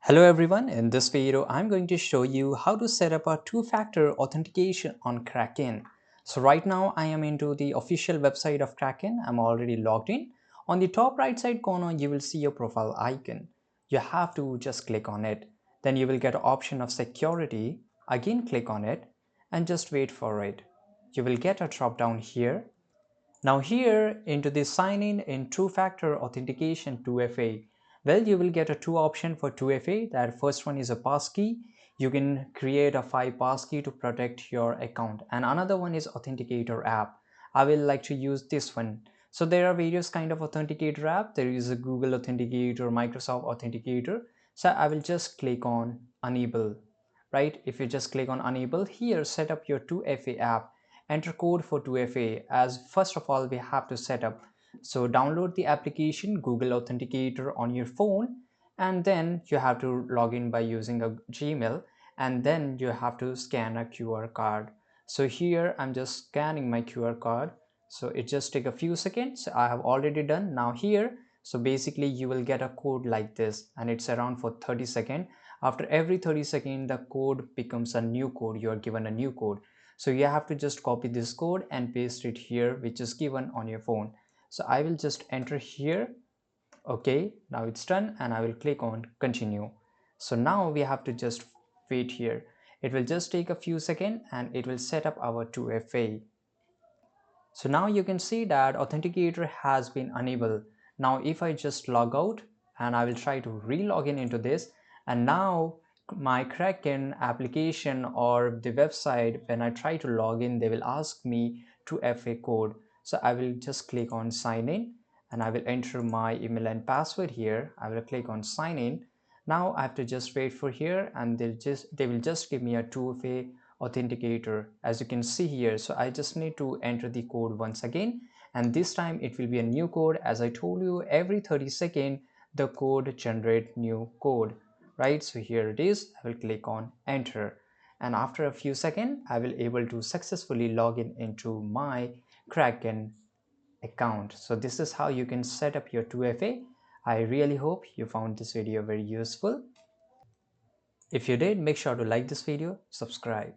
Hello everyone, in this video I'm going to show you how to set up a two-factor authentication on Kraken. So right now I am into the official website of Kraken. I'm already logged in. On the top right side corner you will see your profile icon. You have to just click on it. Then you will get an option of security. Again click on it and just wait for it. You will get a drop down here. Now here into the sign in two-factor authentication 2FA, well, you will get a two option for 2FA. That first one is a passkey. You can create a 5 passkey to protect your account, and another one is authenticator app. I will like to use this one. So there are various kind of authenticator app. There is a Google Authenticator, Microsoft Authenticator. So I will just click on enable. Right, if you just click on enable here, set up your 2FA app, enter code for 2FA. As first of all we have to set up, so download the application Google Authenticator on your phone, and then you have to log in by using a Gmail, and then you have to scan a QR code. So here I'm just scanning my QR code, so it just take a few seconds. I have already done. Now here, so basically you will get a code like this, and it's around for 30 seconds. After every 30 seconds the code becomes a new code. You are given a new code, so you have to just copy this code and paste it here, which is given on your phone. So I will just enter here. Okay, now it's done, and I will click on continue. So now we have to just wait here. It will just take a few seconds and it will set up our 2FA. So now you can see that authenticator has been enabled. Now if I just log out and I will try to re-log in into this, and now my Kraken application or the website, when I try to log in, they will ask me to FA code. So I will just click on sign in, and I will enter my email and password here. I will click on sign in. Now I have to just wait for here, and they will just give me a 2FA authenticator, as you can see here. So I just need to enter the code once again, and this time it will be a new code. As I told you, every 30 seconds the code generate new code, right? So here it is. I will click on enter, and after a few seconds I will able to successfully log in into my Kraken account. So this is how you can set up your 2FA. I really hope you found this video very useful. If you did, make sure to like this video, subscribe.